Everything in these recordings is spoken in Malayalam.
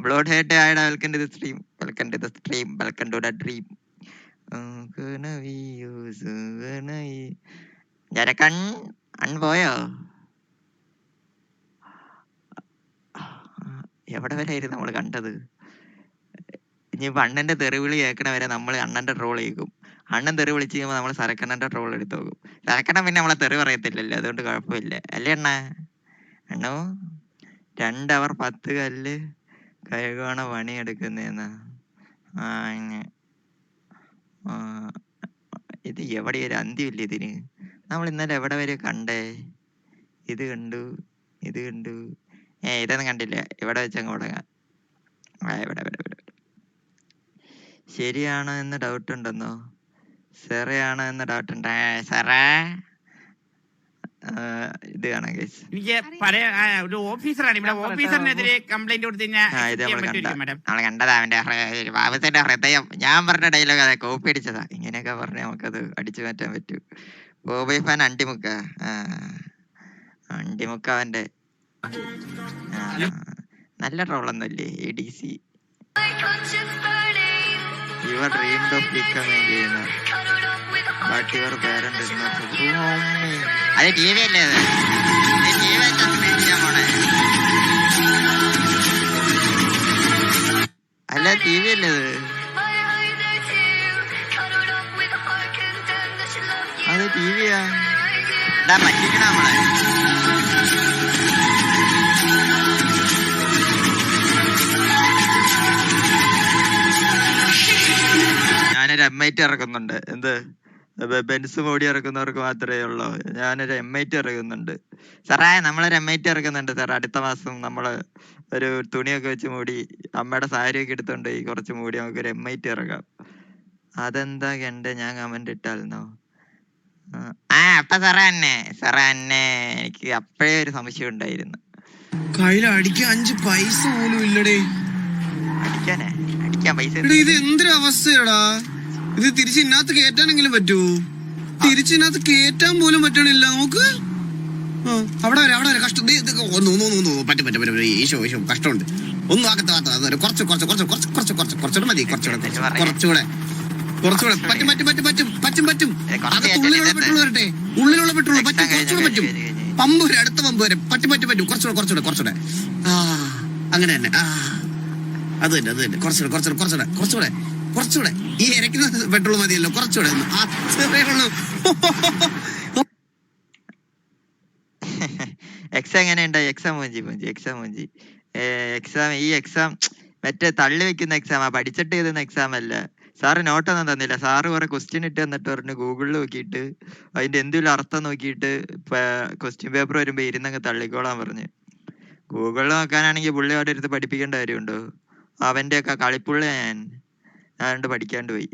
ബ്ലോഡ് ഹെഡ് ആയിട്ട് welcome to the stream, welcome to the stream, welcome to the dream. ജരക്കൺ പോയോ? എവിടെ വരെ ആയിരുന്നു നമ്മൾ കണ്ടത്? ഇനി അണ്ണന്റെ തെറിവിളി കേൾക്കണ വരെ നമ്മൾ അണ്ണന്റെ ട്രോൾ ചെയ്യും. അണ്ണൻ തെറി വിളിച്ച് കഴിയുമ്പോൾ നമ്മൾ സരക്കണ്ണന്റെ ട്രോൾ എടുത്ത് നോക്കും. സരക്കണ്ണൻ പിന്നെ നമ്മളെ തെറി പറയത്തില്ലല്ലോ, അതുകൊണ്ട് കുഴപ്പമില്ല അല്ലേ അണ്ണ? അണ്ണോ 2 അവർ 10 കല്ല് കഴുകണ പണിയെടുക്കുന്നേന്നാ. ഇത് എവിടെ ഒരു അന്ത്യമില്ല ഇതിന്. നമ്മൾ ഇന്നലെ എവിടെ വരെ കണ്ടേ? ഇത് കണ്ടു, ഇത് കണ്ടു. ഇതൊന്നും കണ്ടില്ല. ഇവിടെ വെച്ചങ്ങ് തുടങ്ങാം. ഇവിടെ ശരിയാണോ എന്ന് ഡൗട്ട് ഉണ്ടെന്നോ? സെറയാണോ എന്ന് ഡൗട്ട് ഉണ്ട്. സെറ ഇത് കാണാം ഗൈസ്. എനിക്ക് ഒരു ഓഫീസറാണ് ഇവിടെ. ഓഫീസറിനെതിരെ കംപ്ലൈന്റ് കൊടുത്തു നമ്മള് കണ്ടതാ അവന്റെ ബാബുസിന്റെ ഹൃദയം. ഞാൻ പറഞ്ഞ ഡയലോഗ് അതെ കോപ്പി അടിച്ചതാ. ഇങ്ങനെയൊക്കെ പറഞ്ഞ നമുക്കത് അടിച്ചു മാറ്റാൻ പറ്റൂ. ബോബി ഫാൻ അണ്ടിമുക്ക അവന്റെ നല്ല ട്രോളൊന്നുമല്ലേ? ADC your dreamed of becoming ചെയ്യുന്ന but your parent is not. അത് TV അല്ലേ? അത് TV വെച്ചാ സ്ക്രീൻ ചെയ്യാൻ പോണേ. അല്ല TV അല്ലേ അത് TVയാ. പറ്റിക്കണ നമ്മളെ. ഞാനൊരു M8 ഇറക്കുന്നുണ്ട്. എന്ത് ബെൻസ് മോഡി ഇറക്കുന്നവർക്ക് മാത്രമേ ഉള്ളൂ. ഞാനൊരു M8 ഇറക്കുന്നുണ്ട് സാറേ. നമ്മളൊരു M8 ഇറക്കുന്നുണ്ട് സാർ. അടുത്ത മാസം നമ്മള് ഒരു തുണിയൊക്കെ വെച്ച് മൂടി അമ്മയുടെ സാരിയൊക്കെ എടുത്തോണ്ട് കുറച്ച് മൂടി നമുക്കൊരു M8 ഇറക്കാം. അതെന്താ കണ്ടേ? ഞാൻ കമന്റ് ഇട്ടായിരുന്നോ? അപ്പൊ സാറേ എന്നെ എനിക്ക് അപ്പഴേ ഒരു സംശയം ഉണ്ടായിരുന്നു. കയ്യിൽ അടിക്കാൻ 5 പൈസ പോലും ഇല്ലടേ. അടിക്കാൻ പൈസ. ഇത് എന്തൊരു അവസ്ഥയാടാ ഇത്. തിരിച്ചിനകത്ത് കേറ്റാനെങ്കിലും പറ്റൂ? തിരിച്ചിനകത്ത് കേറ്റാൻ പോലും പറ്റണില്ല. നോക്ക് അവിടെ വരെ കഷ്ടം. പറ്റും ഈശോ കഷ്ടമുണ്ട്. ഒന്നും ആകത്ത കുറച്ചുകൂടെ മതി. കുറച്ചുകൂടെ പറ്റും. ഉള്ളിലുള്ള പെട്രോൾ വരട്ടെ. ഉള്ളിലുള്ള പെട്രോൾ പറ്റും. കുറച്ചുകൂടെ പറ്റും. പമ്പ് വരെ, അടുത്ത പമ്പ് വരെ പറ്റും. കുറച്ചുകൂടെ അങ്ങനെ തന്നെ. അത് തന്നെ. കുറച്ചുകൂടെ ഈ ഇരക്കുന്ന പെട്രോൾ മതിയല്ലോ. കുറച്ചുകൂടെ എക്സാം എങ്ങനെയുണ്ട്? എക്സാം ഈ എക്സാം മറ്റേ തള്ളി വെക്കുന്ന എക്സാമാ. പഠിച്ചിട്ട് എഴുതുന്ന എക്സാം അല്ല. സാറ് നോട്ടൊന്നും തന്നില്ല. സാറ് കുറെ ക്വസ്റ്റ്യൻ ഇട്ട് തന്നിട്ട് പറഞ്ഞു ഗൂഗിളിൽ നോക്കിയിട്ട് അതിന്റെ എന്തെങ്കിലും അർത്ഥം നോക്കിയിട്ട് ക്വസ്റ്റ്യൻ പേപ്പർ വരുമ്പോ ഇരുന്നങ്ങ് തള്ളിക്കോളാൻ പറഞ്ഞു. ഗൂഗിളിൽ നോക്കാനാണെങ്കിൽ പുള്ളി അവിടെ ഇരുന്ന് പഠിപ്പിക്കേണ്ട കാര്യമുണ്ടോ? അവന്റെ ഒക്കെ കളിപ്പുള്ള ഞാൻ അതുകൊണ്ട് പഠിക്കാണ്ട് പോയി.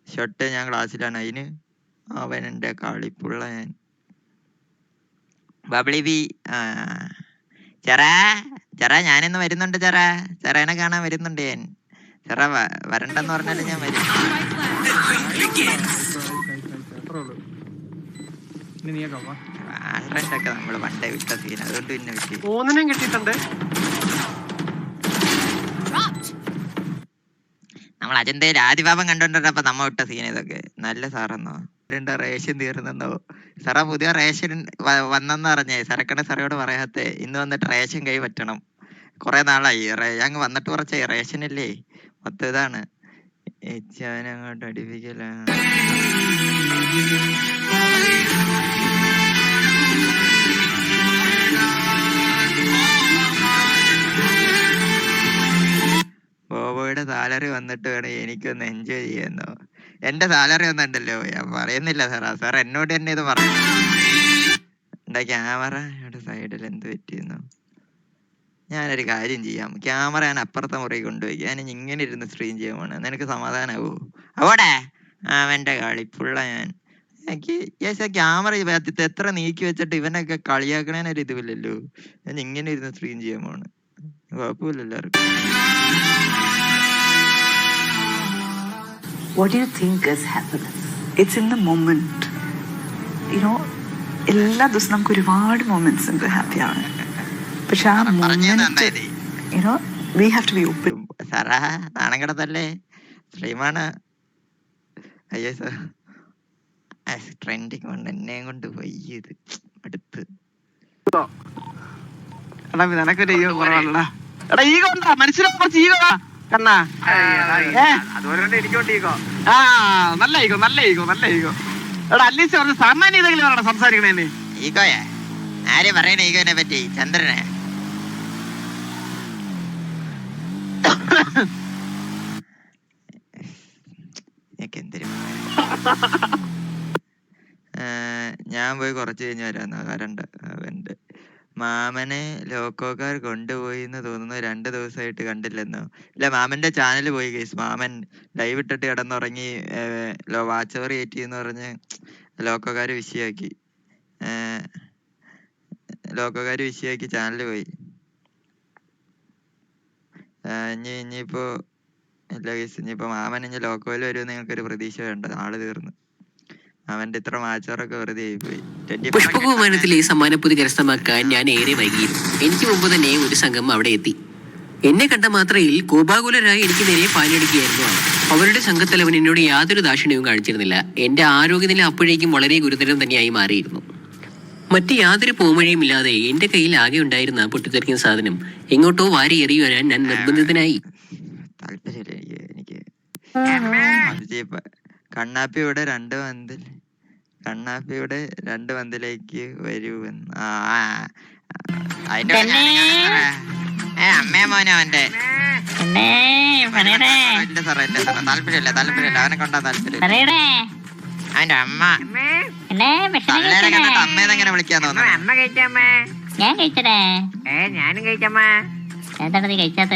ഷൊട്ടെ ഞാൻ ക്ലാസ്സിലാണ്. അതിന് അവനെന്റെ കളിപ്പുള്ള ഞാൻ. ബബ്ലി ബി ചെറ ഞാനിന്ന് വരുന്നുണ്ട്. ചെറേനെ കാണാൻ വരുന്നുണ്ട് ഞാൻ. ചെറ വരണ്ടെന്ന് പറഞ്ഞാലും ഞാൻ വരും. ആൻഡ്രൊക്കെ നമ്മള് പണ്ടേ വിട്ട സീൻ, അതുകൊണ്ട് പിന്നെ കിട്ടിയിട്ടുണ്ട്. നമ്മൾ അജന്തയിൽ ആദിഭാവം കണ്ടോണ്ടിരുന്നപ്പോ നമ്മ വിട്ട സീൻ ഇതൊക്കെ. നല്ല സാറെന്നോ റേഷൻ തീർന്നെന്നോ? സാറ പുതിയ റേഷൻ വന്നെന്ന് പറഞ്ഞേ. സരക്കണ സാറയോട് പറയാത്തെ ഇന്ന് വന്നിട്ട് റേഷൻ കൈ പറ്റണം. കൊറേ നാളായി അങ്ങ് വന്നിട്ട് കുറച്ചായി. റേഷനല്ലേ മൊത്തം ഇതാണ്. അങ്ങോട്ട് അടിപ്പിക്കലാണ്. ബോബോയുടെ സാലറി വന്നിട്ട് വേണം എനിക്കൊന്ന് എൻജോയ് ചെയ്യുന്നോ? എന്റെ സാലറി ഒന്നുണ്ടല്ലോ, ഞാൻ പറയുന്നില്ല സാർ എന്നോട് തന്നെ ഇത് പറഞ്ഞു. എന്റെ ക്യാമറയുടെ സൈഡിൽ എന്ത് പറ്റിയെന്നോ? ഞാനൊരു കാര്യം ചെയ്യാം. ക്യാമറ ഞാൻ അപ്പുറത്തെ മുറിയിൽ കൊണ്ടുപോയി ഞാൻ ഇങ്ങനെ ഇരുന്ന് സ്ട്രീം ചെയ്യാൻ. നിനക്ക് സമാധാനാവോ? അവിടെ അവന്റെ കളിപ്പുള്ള ഞാൻ. എനിക്ക് ക്യാമറ എത്ര നീക്കി വെച്ചിട്ട് ഇവനൊക്കെ കളിയാക്കണേനൊരു ഇതുമില്ലല്ലോ. ഞാൻ ഇങ്ങനെ ഇരുന്ന് സ്ട്രീം ചെയ്യാൻ പോണ്. കുഴപ്പമില്ല എല്ലാവർക്കും. What do you think is happiness? It's in the moment. You know, എല്ലാ ദിവസവും നമുക്ക് ഒരുപാട് മൊമെന്റ്സ് ഉണ്ട് ഹാപ്പി ആവാൻ. പക്ഷെ ആ moment You know, we have to be open. സാറാ നാണം കിടത്തല്ലേ, സ്ട്രീമാണ്. അയ്യോ സാർ, ട്രെൻഡിങ് കൊണ്ട് എന്നെയും കൊണ്ട് വയ്യത് അടുത്ത്. എടാ നിനക്കൊരു ഈഗോ കുറവാണല്ലോ. എടാ ഈഗോ ഉണ്ടാ, മനസ്സിലാ കുറച്ച് ഈഗോ കണ്ണാ. അതുപോലെ എനിക്കോട്ട് ഈഗോ. ആ നല്ല ഈഗോ, നല്ല ഈഗോ, നല്ല ഈഗോ. എടാ അറ്റ്ലീസ്റ്റ് പറഞ്ഞ സാമാന്യ ഏതെങ്കിലും പറയണം സംസാരിക്കണേന്. ഈഗോയാ? ആര് പറയണ ഈഗോനെ പറ്റി? ചന്ദ്രനെ? എന്തിനും ഞാൻ പോയി കുറച്ച് കഴിഞ്ഞ് വരാന്ന്. കരണ്ട് അവൻ്റെ മാമനെ ലോക്കോക്കാർ കൊണ്ടുപോയി എന്ന് തോന്നുന്നു. 2 ദിവസമായിട്ട് കണ്ടില്ലെന്നോ? ഇല്ല, മാമന്റെ ചാനൽ പോയി ഗൈസ്. മാമൻ ലൈവ് ഇട്ടിട്ട് കിടന്നുറങ്ങി. വാച്ച് ഓവർ കയറ്റി എന്ന് പറഞ്ഞ് ലോക്കോക്കാർ വിഷയാക്കി. ലോക്കോക്കാർ വിഷയാക്കി ചാനൽ പോയി. ഇനിയിപ്പോ ഇല്ല ഗൈസ്, ഇനിയിപ്പോ മാമൻ ഇനി ലോക്കോയിൽ വരുമെന്ന് നിങ്ങൾക്കൊരു പ്രതീക്ഷ വേണ്ട. ആള് തീർന്നു. അവന്റെ ഇത്ര മാച്ചറൊക്കെ വെറുതെ ആയിപ്പോയി. പുഷ്പകുമാരത്തിൽ ഈ സമ്മാനപ്പൊതി കരസ്ഥമാക്കാൻ ഞാൻ ഏറെ വൈകിയിരുന്നു. എനിക്ക് മുമ്പ് തന്നെ ഒരു സംഘം അവിടെ എത്തി. എന്നെ കണ്ട മാത്രയിൽ കോപാകുലരായി എനിക്ക് നേരെ പാഞ്ഞടിക്കുകയായിരുന്നു അവർ. അവരുടെ സംഘത്തലവൻ എന്നോട് യാതൊരു ദാക്ഷിണ്യവും കാണിച്ചിരുന്നില്ല. എന്റെ ആരോഗ്യനില അപ്പോഴേക്കും വളരെ ഗുരുതരം തന്നെയായി മാറിയിരുന്നു. മറ്റ് യാതൊരു പോംവഴിയും ഇല്ലാതെ എന്റെ കയ്യിൽ ആകെ ഉണ്ടായിരുന്ന പൊട്ടിത്തെറിക്കുന്ന സാധനം എങ്ങോട്ടോ വാരി എറിയുവാൻ ഞാൻ നിർബന്ധിതനായി. താല്പര്യമില്ല എനിക്ക്. കണ്ണാപ്പിയുടെ 2 പന്തിൽ, കണ്ണാപ്പിയുടെ 2 പന്തിലേക്ക് വരുമെന്ന്. അതിന്റെ അമ്മേ മോനെ അവന്റെ താല്പര്യമില്ല, അവനെ കൊണ്ടാ താല്പര്യം. അവന്റെ അമ്മ തള്ളേനെ കണ്ടിട്ട് അമ്മേന്നെങ്ങനെ വിളിക്കാൻ തോന്നുന്നു. അമ്മ കഴിച്ചമ്മ. ഞാൻ കഴിച്ചടേ. ഞാനും കഴിച്ചമ്മ. എന്താണ് നീ കഴിച്ചാത്ത?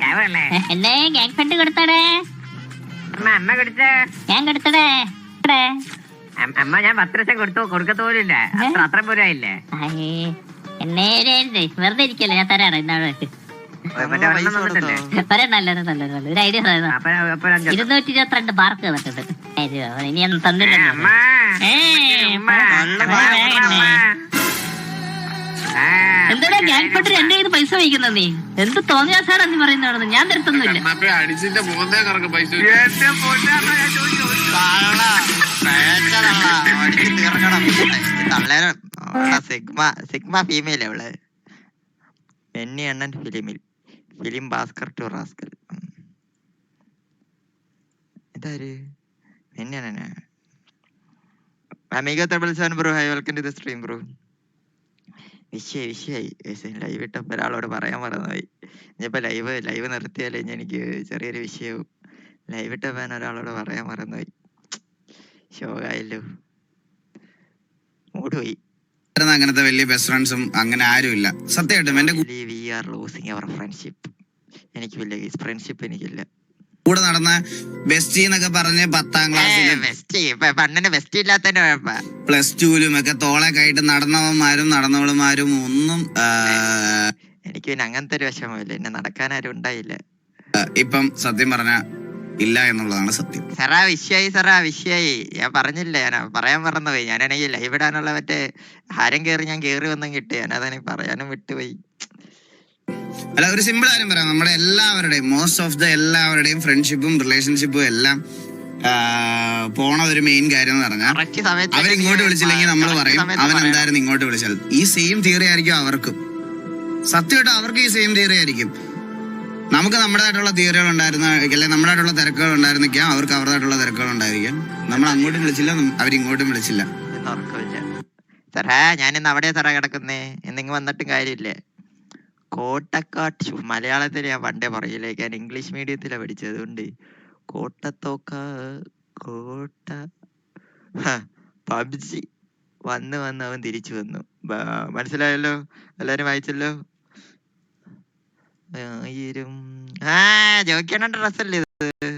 ചാവല്ലേ എന്നെ ഗ്യാങ് ഫണ്ട് കൊടുത്തടേ. അമ്മ കൊടുത്ത. ഞാൻ കൊടുത്തടേ. അമ്മ ഞാൻ 10 ലക്ഷം കൊടുക്കത്തോലില്ല. അത്ര പോരായില്ലേ? എന്നെ വെറുതെ ഇരിക്കല്ലേ, ഞാൻ തരാണ് ഇന്നാള്. നല്ലത് ഒരു ഐഡിയ 222 മാർക്ക് തന്നിട്ടുണ്ട്. ഇനിയൊന്നും തന്നില്ല. എന്താ ഗ്യാങ് ഫണ്ടിൽ എന്റെ കയ്യിൽ പൈസ വയ്ക്കുന്നത്? നീ എന്ത് തോന്നിയാ സാറാ നീ പറയുന്നതാണെന്ന്? ഞാൻ തരത്തൊന്നുമില്ല. സിഗ്മ ഫീമെയിൽ അവള്. എന്നെ അണ്ണൻ ഫിലിം ഭാസ്കർ ടു റാസ്കൽ. ഇതാര്? എന്നെ അണ്ണനാ? അമീഗ തബിൾസാൻ bro, hi welcome to the stream bro. വിഷയായി ലൈവ് ഇട്ടപ്പോ ഒരാളോട് പറയാൻ മറന്നുപോയി. ഇനിയിപ്പോ ലൈവ് നിർത്തിയാലേ എനിക്ക് ചെറിയൊരു വിഷയവും. ലൈവ് ഇട്ടപ്പോ ഒരാളോട് പറയാൻ മറന്നുപോയി. ഷോകായല്ലോ, മൂഡ് പോയി. അങ്ങനത്തെ വലിയ ബെസ്റ്റ് ഫ്രണ്ട്സും അങ്ങനെ ആരും ഇല്ല സത്യമായിട്ടും. എന്റെ we are losing our friendship. എനിക്കില്ല ഫ്രണ്ട്ഷിപ്പ്, എനിക്കില്ല. കൂടെ നടന്ന ബെസ്റ്റി എന്നൊക്കെ പറഞ്ഞ് 10ാം ക്ലാസ്സിലും പണ്ണിന് ബെസ്റ്റ് ഇല്ലാത്തതിന്റെ കുഴപ്പ. +2ലും ഒക്കെ തോളൊക്കെയായിട്ട് നടന്നവന്മാരും നടന്നവളുമാരും ഒന്നും എനിക്ക് പിന്നെ അങ്ങനത്തെ ഒരു വിഷമമില്ല. എന്നെ നടക്കാനാരും ഉണ്ടായില്ല. ഇപ്പം സത്യം പറഞ്ഞ ഇല്ല എന്നുള്ളതാണ് സത്യം. സെറാ വിഷയായി. ഞാൻ പറഞ്ഞില്ല, ഞാൻ പറയാൻ മറന്നുപോയി. ഞാനാണെങ്കിൽ ലൈവ് ഇടാനുള്ള മറ്റേ ഹാരം ഞാൻ കേറി വന്നും കിട്ടി. ഞാനതാണെങ്കിൽ പറയാനും വിട്ടുപോയി. അല്ല, ഒരു സിമ്പിൾ കാര്യം പറയാം. നമ്മുടെ എല്ലാവരുടെയും മോസ്റ്റ് ഓഫ് ദ എല്ലാവരുടെയും ഫ്രണ്ട്ഷിപ്പും റിലേഷൻഷിപ്പും എല്ലാം പോണ ഒരു മെയിൻ കാര്യം എന്ന് പറഞ്ഞാൽ അവരിങ്ങോട്ട് വിളിച്ചില്ലെങ്കിൽ നമ്മൾ പറയും അവൻ എന്തായിരുന്നു ഇങ്ങോട്ട് വിളിച്ചാൽ. ഈ സെയിം തിയറി ആയിരിക്കും അവർക്കും. സത്യമായിട്ട് അവർക്ക് ഈ സെയിം തിയറി ആയിരിക്കും. നമുക്ക് നമ്മുടേതായിട്ടുള്ള തിയറികൾ ഉണ്ടായിരുന്ന, അല്ലെങ്കിൽ നമ്മുടേതായിട്ടുള്ള തിരക്കുകൾ ഉണ്ടായിരുന്നിരിക്കാം, അവർക്ക് അവരുടേതായിട്ടുള്ള തിരക്കുകൾ ഉണ്ടായിരിക്കാം. നമ്മൾ അങ്ങോട്ടും വിളിച്ചില്ല, അവരിങ്ങോട്ടും വിളിച്ചില്ല. സാറാ ഞാനിന്ന് അവിടെ സാറാ കിടക്കുന്നേ. എന്നിങ്ങ് വന്നിട്ടും കാര്യമില്ലേ. കോട്ടക്കാട്ട് മലയാളത്തിൽ ഞാൻ പണ്ടേ പറയില്ലേ, ഞാൻ ഇംഗ്ലീഷ് മീഡിയത്തിലാണ് പഠിച്ചത്. അതുകൊണ്ട് കോട്ടത്തോക്ക പബ്ജി വന്ന് അവൻ തിരിച്ചു വന്നു. മനസ്സിലായല്ലോ? എല്ലാരും വായിച്ചല്ലോ? ജോക്കിയാണ് ഡ്രസ്സല്ലേ ഇത്?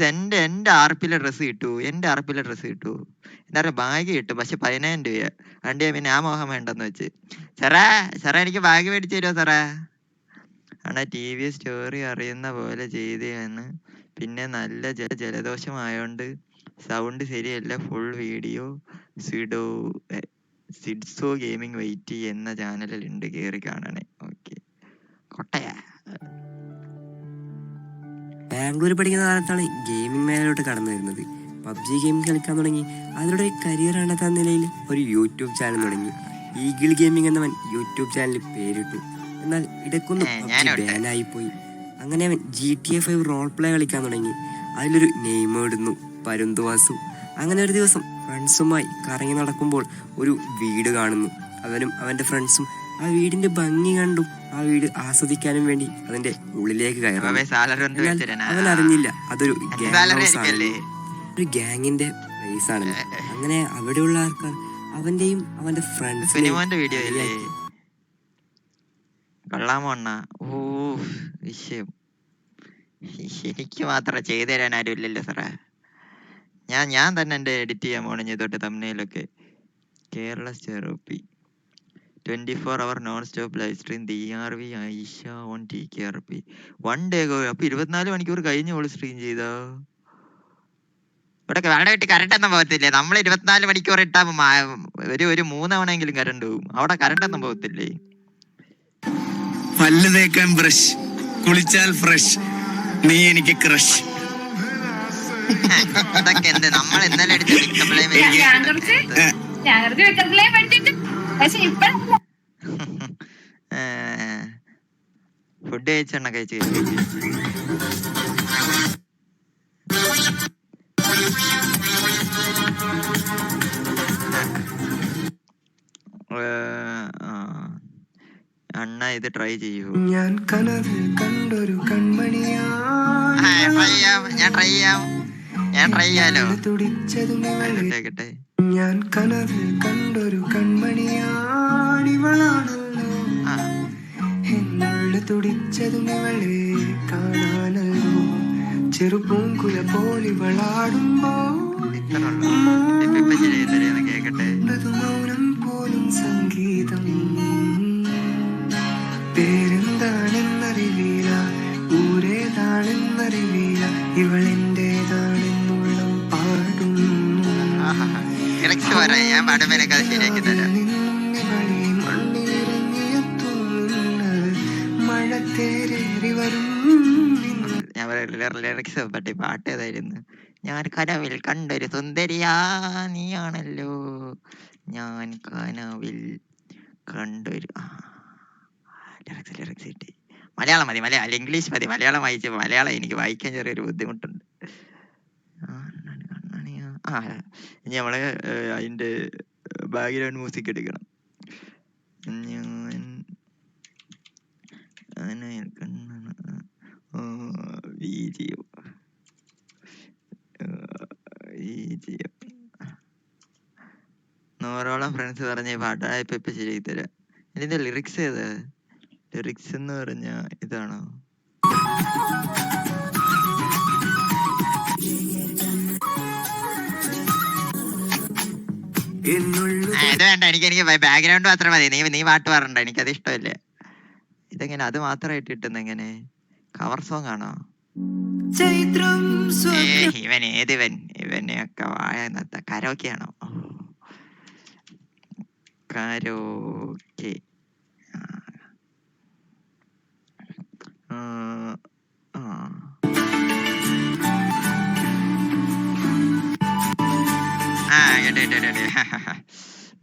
എന്റെ ആർപ്പിലെ ഡ്രസ്സ് കിട്ടൂ. എന്താ പറയുക, ബാഗ് കിട്ടും. പക്ഷെ 10,000 രൂപ. അതുകൊണ്ട് പിന്നെ ആ മോഹം വേണ്ടെന്ന് വെച്ച്. സാറേ എനിക്ക് ബാഗ് മേടിച്ചു തരുമോ സാറേ? ആണാ TV സ്റ്റോറി അറിയുന്ന പോലെ ചെയ്തേന്ന്. പിന്നെ നല്ല ജലദോഷമായോണ്ട് സൗണ്ട് ശരിയല്ല. ഫുൾ വീഡിയോ സിഡ്സോ ഗെയിമിംഗ് വെയിറ്റ് എന്ന ചാനലിൽ ഉണ്ട്, കേറി കാണണേ. ഓക്കെ. കൊട്ടയാ. ബാംഗ്ലൂർ പഠിക്കുന്ന കാലത്താണ് ഗെയിമിംഗ് മേഖലയിലോട്ട് കടന്നു വരുന്നത്. പബ്ജി ഗെയിം കളിക്കാൻ തുടങ്ങി. അതിലൂടെ കരിയർ കണ്ടെത്താൻ നിലയിൽ ഒരു യൂട്യൂബ് ചാനൽ തുടങ്ങി. ഈഗിൾ ഗെയിമിംഗ് എന്നവൻ യൂട്യൂബ് ചാനലിൽ പേരിട്ടു. എന്നാൽ ഇടയ്ക്കൊന്നും പബ്ജി ബാനായിപ്പോയി. അങ്ങനെ അവൻ GTA 5 റോൾ പ്ലേ കളിക്കാൻ തുടങ്ങി. അതിലൊരു നെയിം ഇടുന്നു, പരുന്തുവാസു. അങ്ങനെ ഒരു ദിവസം ഫ്രണ്ട്സുമായി കറങ്ങി നടക്കുമ്പോൾ ഒരു വീട് കാണുന്നു. അവനും അവൻ്റെ ഫ്രണ്ട്സും ആ വീടിന്റെ ഭംഗി കണ്ടും ആ വീട് ആസ്വദിക്കാനും വേണ്ടി അതിന്റെ ഉള്ളിലേക്ക് കയറും. അവൻ അറിഞ്ഞില്ല അതൊരു ഗ്യാങ് ഹൗസ് ആണല്ലോ, ഒരു ഗ്യാങ്ങിന്റെ പ്ലേസ് ആണല്ലോ. അങ്ങനെ അവിടെയുള്ള ആൾക്കാർ അവന്റെയും അവന്റെ സിനിമന്റെ വീഡിയോ ഇല്ലേ കൊള്ളാമോണ്ണ. ഓ വിഷയം എനിക്ക് മാത്രം ചെയ്തു തരാൻ ആരും ഇല്ലല്ലോ സാറേ. ഞാൻ തന്നെ എൻ്റെ എഡിറ്റ് ചെയ്യാൻ പോണ തൊട്ട് തമ്മിലൊക്കെ. കേരള സ്റ്റെറോപ്പി 24 hour non stop live stream DRV Aisha on TKRP 1 day ago. അപ്പൊ 24 മണിക്കൂർ കഴിഞ്ഞ് ഓള് സ്ട്രീം ചെയ്തോ? ഇവിടെ വീട്ടിൽ കറണ്ട് ഒന്നും പോകത്തില്ലേ? നമ്മൾ 24 മണിക്കൂർ ഇട്ടാ ഒരു 3 തവണയെങ്കിലും കറണ്ട് പോകും. അവിടെ കറണ്ട് ഒന്നും പോകത്തില്ലേ? പല്ല് തേക്കാൻ ബ്രഷ്, കുളിച്ചാൽ ഫ്രഷ്, നീ എനിക്ക് ക്രഷ്. അതൊക്കെ എന്ത് നമ്മൾ ഇന്നലെ അടിച്ച ഫുഡ് കഴിച്ചെണ്ണ കഴിച്ചു. അണ്ണ ഇത് ട്രൈ ചെയ്യൂ. ഞാൻ കനവിൽ കണ്ടൊരു കൺമണിയാ, ഞാൻ ട്രൈ ചെയ്യാലോ. തുടിച്ചതുമിവളെ. ഞാൻ കനവിൽ കണ്ടൊരു കൺമണിയാണിവളാണല്ലോ, എന്നുള്ളിൽ തുടിച്ചതുമിവളെ കാണാനല്ലോ. ചെറുപൂങ്കുല പോലിവളാടുമ്പോ കേക്കട്ടെ. മൗനം പോലും സംഗീതം. പേരെന്താണെന്നറിയില്ല, ഊരേതാണെന്നറിയില്ല, ഇവളെന്റേതാണെന്നുള്ള പാടുന്നു. ഞാൻ പാടുമ്പോ ശരിയാക്കി തരാം. മഴ തേരേറി വരും. ഞാൻ ലിറിക്സ് പറ്റി പാട്ട് ഏതായിരുന്നു? ഞാൻ കനവിൽ കണ്ടൊരു സുന്ദരിയാ നീയാണല്ലോ, ഞാൻ കനവിൽ കണ്ടൊരു ലിറിക്സ് കിട്ടി. മലയാളം മതി, മലയാളം ഇംഗ്ലീഷ് മതി. മലയാളം വായിച്ച മലയാളം എനിക്ക് വായിക്കാൻ ചെറിയൊരു ബുദ്ധിമുട്ടുണ്ട്. ഇനി നമ്മള് അതിന്റെ ബാക്ക്ഗ്രൗണ്ട് മ്യൂസിക് എടുക്കണം. നൂറോളം ഫ്രണ്ട്സ് പറഞ്ഞ പാട്ടാ ഇപ്പൊ ശരിയാക്കി തരാം. ഇതിന്റെ ലിറിക്സ് ഏതാ? ലിറിക്സ് എന്ന് പറഞ്ഞ ഇതാണോ? ഇത് വേണ്ട, എനിക്ക് ബാക്ക്ഗ്രൗണ്ട് മാത്രം മതി. നീ പാട്ട് പറഞ്ഞ എനിക്കത് ഇഷ്ടമല്ലേ. ഇതെങ്ങനെ അത് മാത്രമായിട്ട് കിട്ടുന്ന എങ്ങനെ? കവർ സോങ് ആണോ? ഇവൻ ഇവനെയൊക്കെ വായ കരോക്കെ ആണോ? കരോക്കെ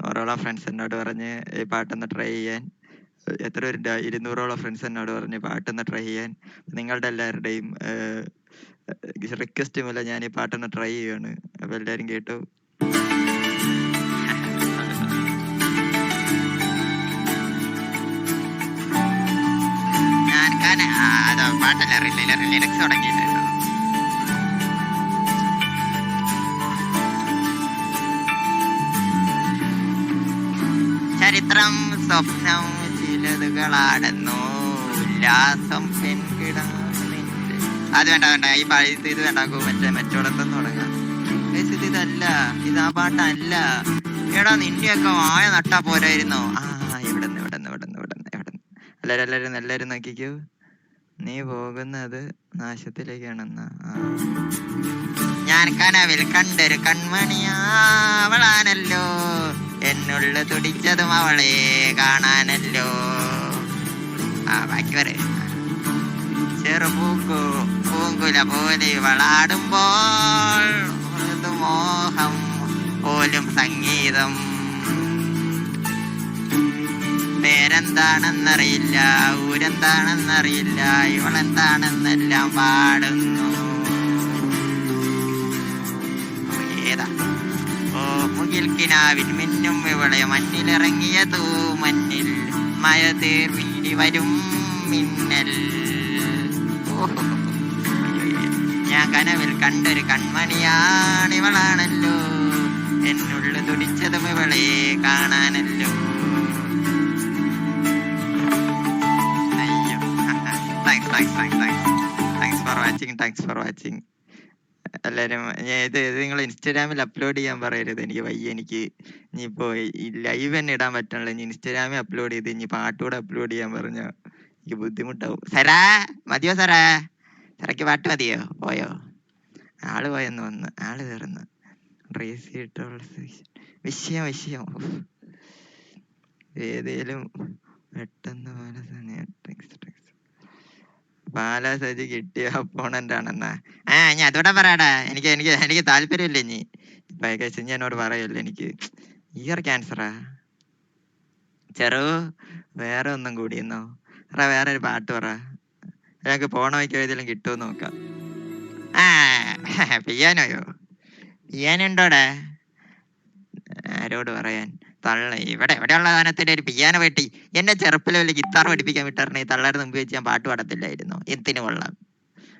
നൂറോളം ഫ്രണ്ട്സ് എന്നോട് പറഞ്ഞ് ഈ പാട്ടൊന്ന് ട്രൈ ചെയ്യാൻ. എത്ര പേരുണ്ട്? 200ഓളം ഫ്രണ്ട്സ് എന്നോട് പറഞ്ഞ് പാട്ടൊന്ന് ട്രൈ ചെയ്യാൻ. നിങ്ങളുടെ എല്ലാവരുടെയും റിക്വസ്റ്റ് മൂലം ഞാൻ ഈ പാട്ടൊന്ന് ട്രൈ ചെയ്യാണ്. അപ്പൊ എല്ലാരും കേട്ടു. പാട്ടല്ല, ലിറിക്സ് തുടങ്ങിയില്ല. ചരിത്രം സ്വപ്നം ചിലതുകളാടുന്നു, ഉല്ലാസം പെൺകിടാനിന്റെ. അത് വേണ്ട ഈ ഇത് വേണ്ട. മറ്റോടത്തൊന്നും തുടങ്ങാം. ഇതല്ല, ഇത് ആ പാട്ടല്ല. എടാ നിന്റെയൊക്കെ വായ നട്ടാ പോരായിരുന്നോ? ഇവിടുന്ന് എല്ലാരും നോക്കിക്കോ. നീ പോകുന്നത് നാശത്തിലേക്കാണെന്ന. ഞാൻ കനവിൽ കണ്ടൊരു കൺമണിയാവളാണല്ലോ, എന്നുള്ള തുടിച്ചതും അവളെ കാണാനല്ലോ. ബാക്കി വരെ. പൂങ്കുല പോലെ വളാടുമ്പോൾ മോഹം പോലും സംഗീതം. പേരെന്താണെന്നറിയില്ല, ഊരെന്താണെന്നറിയില്ല, ഇവളെന്താണെന്നെല്ലാം പാടുന്നു. ഏതാ? ഓ മുകിൽക്കിനാവിൽ മിന്നും ഇവളെ, മഞ്ഞിലിറങ്ങിയ തൂമഞ്ഞിൽ മഴ തീർവിനി വരും മിന്നൽ. ഞാൻ കനവിൽ കണ്ടൊരു കൺമണിയാണിവളാണല്ലോ, എന്നുള്ളു തുടിച്ചതും ഇവളെ കാണാനല്ലോ. താങ്ക്സ് ഫോർ വാച്ചിങ് എല്ലാവരും. ഇത് നിങ്ങൾ ഇൻസ്റ്റാഗ്രാമിൽ അപ്ലോഡ് ചെയ്യാൻ പറയരുത്, എനിക്ക് വയ്യ. എനിക്ക് ഇനിയിപ്പോ ഈ ലൈവ് തന്നെ ഇടാൻ പറ്റണല്ലോ, ഇനി ഇൻസ്റ്റാഗ്രാമിൽ അപ്ലോഡ് ചെയ്ത് ഇനി പാട്ടുകൂടെ അപ്ലോഡ് ചെയ്യാൻ പറഞ്ഞ എനിക്ക് ബുദ്ധിമുട്ടാവും. സരാ മതിയോ? സരക്ക് പാട്ട് മതിയോ? പോയോ? ആള് പോയെന്ന് വന്ന്, ആള് തീർന്ന്. വിഷയം ഏതേലും പെട്ടെന്ന് പാലാസജി കിട്ടിയ അപ്പോണന്റ് ആണെന്നാ. ഞാൻ അതോടെ പറയാടാ. എനിക്ക് താല്പര്യമില്ല ഇനി. ഇനി എന്നോട് പറയല്ലോ, എനിക്ക് ഇയർ ക്യാൻസറാ. വേറെ ഒന്നും കൂടിയെന്നോ? വേറെ ഒരു പാട്ട് പറ. ഞങ്ങൾക്ക് പോണ വയ്ക്കോ ഏതെങ്കിലും കിട്ടുമോ നോക്കാം. പിയാനോയോ? പിയാനോ ഉണ്ടോടെ? ആരോട് പറയാൻ? തള്ള എവിടെയുള്ള സാധനത്തിന്റെ ഒരു പിയാനോ വെട്ടി. എന്നെ ചെറുപ്പിലെ വലിയ ഗിത്താർ പഠിപ്പിക്കാൻ വിട്ടായിരുന്നെ ഈ തള്ളയുടെ മുമ്പ് വെച്ച് ഞാൻ പാട്ട് പാടത്തില്ലായിരുന്നു. എന്തിനു കൊള്ളാം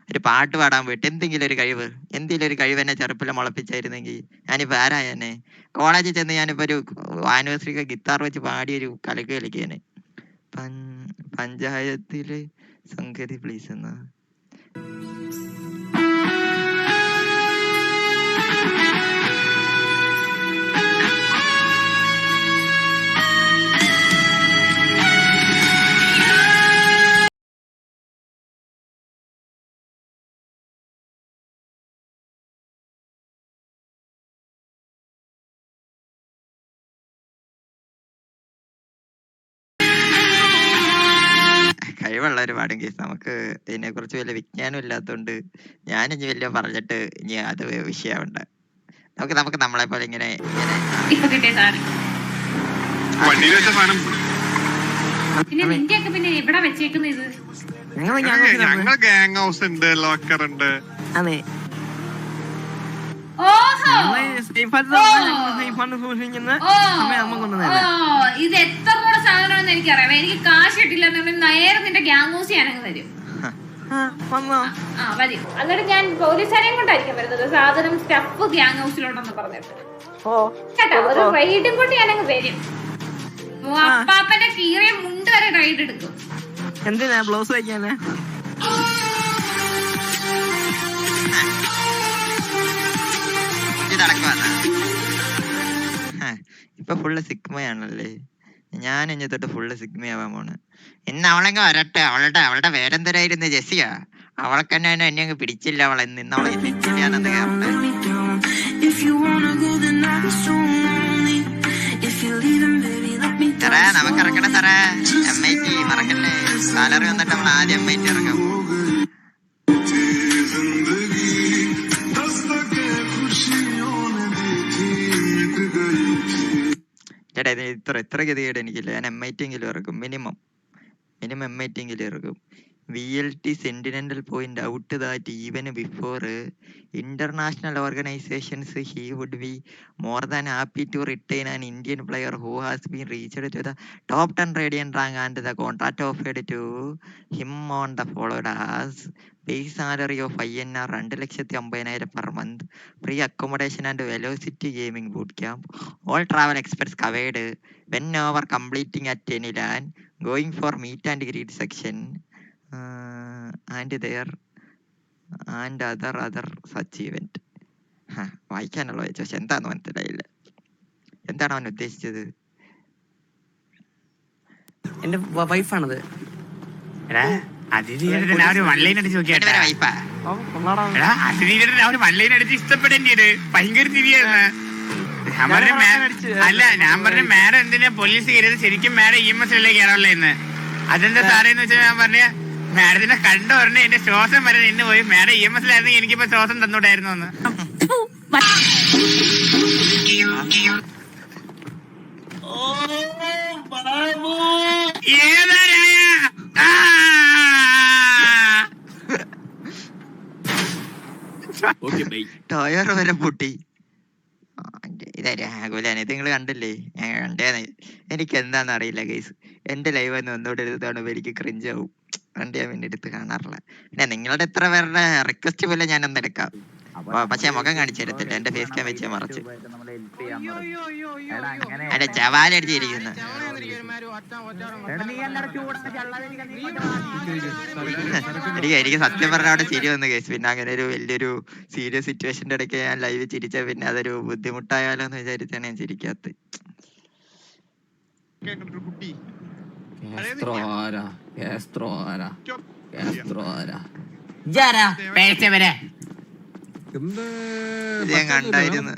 ഒരു പാട്ട് പാടാൻ പോയിട്ട്. എന്തെങ്കിലും ഒരു കഴിവ് എന്നെ ചെറുപ്പിലെ മുളപ്പിച്ചായിരുന്നെങ്കിൽ ഞാനിപ്പോ ആരായനെ. കോളേജിൽ ചെന്ന് ഞാനിപ്പോ ഒരു ആനിവേഴ്സറിക്ക് ഗിത്താർ വെച്ച് പാടി ഒരു കലക്ക് കളിക്കാന്. പഞ്ചായത്തില് സംഗതി പ്ലീസ് എന്നാ. കഴിവുള്ളവർ പാടും കേസ്. നമുക്ക് ഇതിനെ കുറിച്ച് വലിയ വിജ്ഞാനം ഇല്ലാത്തതുകൊണ്ട് ഞാനിനി വലിയ പറഞ്ഞിട്ട് ഇനി അത് വിഷയമുണ്ട്. നമുക്ക് നമ്മളെ പോലെ ഇങ്ങനെ ഞങ്ങൾ ഗാങ് ഹൗസ് ഉണ്ട്, ലോക്കർ ഉണ്ട്. ഇത് എത്ര കൂടെ സാധനമാണെന്ന് എനിക്കറിയാം. എനിക്ക് കാശ് കിട്ടില്ല നേരെ നിന്റെ ഗ്യാങ് ഹൗസ് ഞാനങ്ങ് തരും. മതി. എന്നിട്ട് ഞാൻ പോലീസുകാരെയും കൊണ്ടായിരിക്കും വരുന്നത്. സാധനം സ്റ്റഫ് ഗ്യാങ് ഹൗസിലോട്ടെന്ന് പറഞ്ഞിട്ട് കേട്ടോ. ഒരു റൈഡും കൊണ്ട് ഞാനങ്ങ് വരും. അപ്പാപ്പന്റെ കീറിയ മുണ്ട് വരെ റൈഡ് എടുക്കും. എന്തിനാ ബ്ലൗസ് വയ്ക്കാനാ? ഇപ്പൊ ഫുള്ള് സിഗ്മയാണല്ലേ. ഞാൻ ഇനി തൊട്ട് ഫുള്ള് സിഗ്മയാവാൻ പോണ്. ഇന്ന് അവളെങ്ങ് വരട്ടെ. അവളുടെ പേരെന്തരായിരുന്നു? ജെസ്സിയാ. അവൾക്ക് തന്നെ എന്നെ അങ്ങ് പിടിച്ചില്ല. അവളെ ഇന്ന് അവളെ തെറ്റില്ലാന്നെന്ന് കേറട്ടെ. സാറേ നമുക്ക് ഇറക്കണേ സാറേ. MIT മറക്കല്ലേ. സാലറി വന്നിട്ട് നമ്മൾ ആദ്യം MIT ഇറങ്ങും. ചേട്ടാ ഇത് ഇത്ര ഗതികേട് എനിക്കില്ല. ഞാൻ MIT എങ്കിലും ഇറക്കും. മിനിമം MIT എങ്കിലും ഇറക്കും. VLT Sentinel point out that even before international organizations he would be more than happy to retain an Indian player who has been reached to the top 10 Radiant rank, and the contract offered to him on the followed as base salary of INR 2,50,000 per month, free accommodation and velocity gaming bootcamp, all travel expenses covered whenever completing at any land, going for meet and greet section, and other such event. വായിക്കാനുള്ള വായിച്ചു, പക്ഷെ എന്താന്ന് മനസ്സിലായില്ല. എന്താണ് അവൻ ഉദ്ദേശിച്ചത്? എന്റെ വൈഫാണത്. ഇഷ്ടപ്പെടേണ്ടത് ഭയങ്കര തിരിയായിരുന്നു. ഞാൻ പറഞ്ഞ മാഡം എന്തിനാ പോലീസ് കയറിയത്? ശരിക്കും മാഡം EMS അല്ലേ കയറാനുള്ള ഇന്ന്. അതെന്താ സാറേന്ന് വെച്ചാൽ ഞാൻ പറഞ്ഞ മാഡത്തിനെ കണ്ടു പറഞ്ഞ എന്റെ ശ്വാസം വരെ നിന്ന് പോയി. മാഡം EMS ലായിരുന്നെങ്കിൽ എനിക്കിപ്പോ ശ്വാസം തന്നൂടായിരുന്നു എന്ന്. ടയർ വരെ പൊട്ടി. ഇതാ രാഘുലാണ്. ഇത് നിങ്ങള് കണ്ടില്ലേ? ഞാൻ കണ്ടേന്ന്. എനിക്ക് എന്താന്ന് അറിയില്ല ഗൈസ്. എന്റെ ലൈവ് ഒന്ന് ഒന്നുകൂടെ എടുത്താണോ എനിക്ക് ക്രിഞ്ചാവും. കണ്ട് ഞാൻ പിന്നെ എടുത്ത് കാണാറില്ല. പിന്നെ നിങ്ങളുടെ എത്ര പേരുടെ റിക്വസ്റ്റ് പോലെ ഞാൻ ഒന്ന് എടുക്കാം. പക്ഷെ മുഖം കാണിച്ചു തരത്തില്ല. എന്റെ ഫേസ് ക്യാം വെച്ച് മറച്ച് എന്റെ ചവാലടിച്ചിരിക്കുന്നു. എനിക്ക് സത്യം പറഞ്ഞ അവിടെ ചിരി വന്നു കേസ്. പിന്നെ അങ്ങനെ ഒരു വലിയൊരു സീരിയസ് സിറ്റുവേഷന്റെ ഇടയ്ക്ക് ഞാൻ ലൈവ് ചിരിച്ച പിന്നെ അതൊരു ബുദ്ധിമുട്ടായാലോ എന്ന് വിചാരിച്ചാണ് ഞാൻ ചിരിക്കാത്ത. ഞാൻ കണ്ടായിരുന്നു.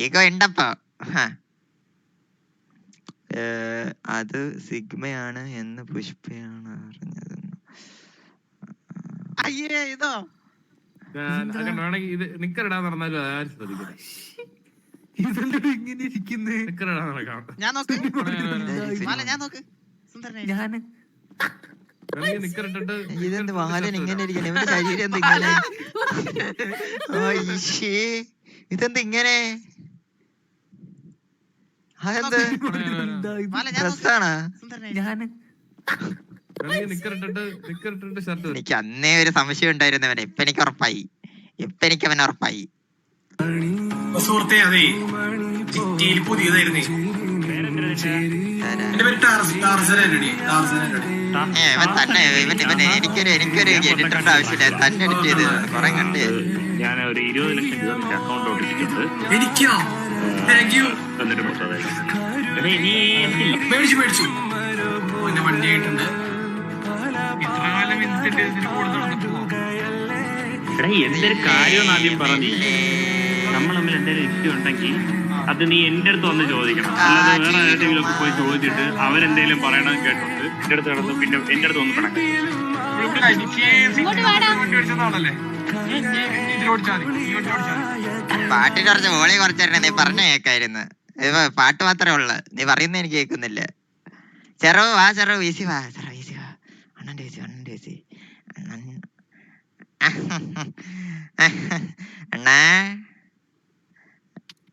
ഈഗോ ഉണ്ടപ്പോ. അത് സിഗ്മയാണ് എന്ന് പുഷ്പയാണ് അറിഞ്ഞതെന്ന്. അയ്യേ ഇതോ ഞാൻ നോക്ക് ഞാൻ നോക്ക് സുന്ദരനെ. ഇതെന്ത് വാലൻ ഇങ്ങനെ ഇരിക്കണേ? ഇവന്റെ ശരീരം എന്ത് ഇങ്ങനെ? ഇതെന്ത് ഇങ്ങനെ? അതെന്ത് ഡ്രസ്സാണ്? എനിക്ക് അന്നേ ഒരു സംശയം ഉണ്ടായിരുന്നവനെ. ഇപ്പൊ എനിക്ക് ഉറപ്പായി. അവൻ ഉറപ്പായി. സുഹൃത്തെ അതെ പുതിയതായിരുന്നേ. എനിക്കൊരു എഡിറ്ററിന്റെ ആവശ്യമില്ല. തന്നെ എഡിറ്റ് ചെയ്ത് കൊറേ കണ്ട്. ഞാൻ ഒരു 20 ലക്ഷം രൂപ അക്കൗണ്ട് ഇട്ടിട്ടുണ്ട്. എനിക്കോ? മേടിച്ചു പിന്നെ വണ്ടി ആയിട്ടുണ്ട്. എന്തൊരു കാര്യം ആദ്യം പറഞ്ഞു. നമ്മൾ തമ്മിൽ എന്തെങ്കിലും ഇഷ്യൂ ഉണ്ടെങ്കിൽ അത് നീ എന്റെ അടുത്ത് വന്ന് ചോദിക്കണം. അല്ലാതെ വേറെ ഏതെങ്കിലും ഒക്കെ പോയി ചോദിച്ചിട്ട് അവരെന്തെങ്കിലും പറയണം കേട്ടോണ്ട് എന്റെ അടുത്ത് കിടന്നു പിന്നെ എന്റെ അടുത്ത് വന്ന് പിണക്കം. പാട്ടിന് കുറച്ച് വോളി കുറച്ചായിരുന്നു. നീ പറഞ്ഞ കേക്കായിരുന്നു. പാട്ട് മാത്രമേ ഉള്ളു. നീ പറയുന്ന എനിക്ക് കേൾക്കുന്നില്ല. ചെറു വാ വീസി വാ. അണ്ണന്റെ വീസി അണ്ണാ